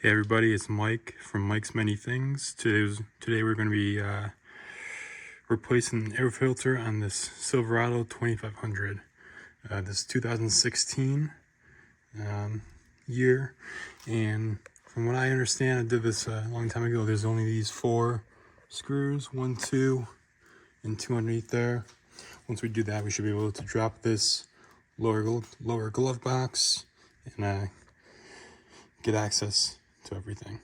Hey everybody, it's Mike from Mike's Many Things. Today we're going to be replacing the air filter on this Silverado 2500. This 2016 year, and from what I understand, I did this a long time ago. There's only these 4 screws, 1, 2, and 2 underneath there. Once we do that, we should be able to drop this lower glove box and get access to everything.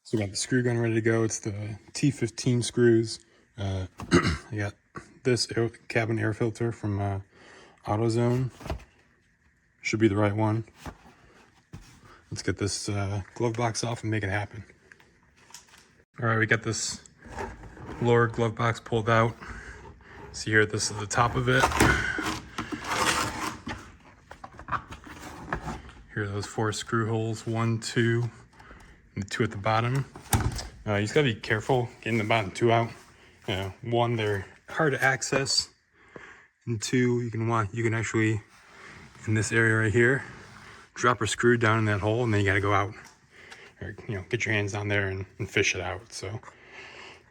So we got the screw gun ready to go. It's the T15 screws. I got this cabin air filter from AutoZone. Should be the right one. Let's get this glove box off and make it happen. All right, we got this lower glove box pulled out. See here, this is the top of it. Here are those 4 screw holes, 1, 2, and the 2 at the bottom. You just gotta be careful getting the bottom 2 out. 1, they're hard to access, and 2, you can actually, in this area right here, drop a screw down in that hole, and then you gotta go out, or get your hands down there and fish it out. So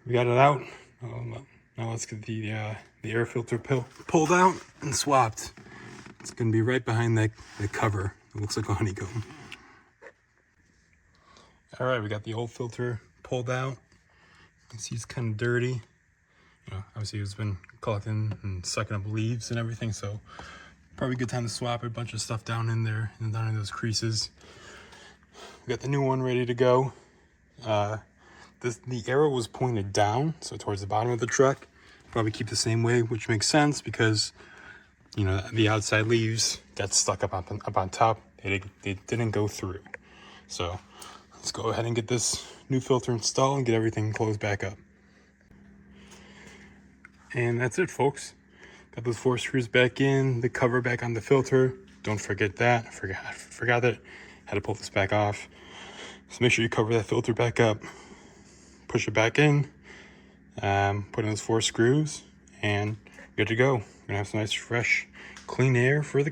we got it out. Now let's get the air filter pulled out and swapped. It's gonna be right behind the cover. It looks like a honeycomb. All right, we got the old filter pulled out. You can see it's kind of dirty. Obviously it's been collecting and sucking up leaves and everything, so probably a good time to swap a bunch of stuff down in there and down in those creases. We got the new one ready to go. The arrow was pointed down, so towards the bottom of the truck. Probably keep the same way, which makes sense because the outside leaves got stuck up on top. They didn't go through. So let's go ahead and get this new filter installed and get everything closed back up. And that's it, folks. Got those 4 screws back in, the cover back on the filter. Don't forget that. I forgot that. Had to pull this back off. So make sure you cover that filter back up. Push it back in. Put in those 4 screws, and good to go. We're gonna have some nice, fresh, clean air for the.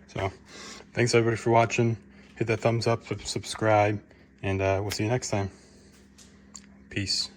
So, thanks everybody for watching. Hit that thumbs up, subscribe, and we'll see you next time. Peace.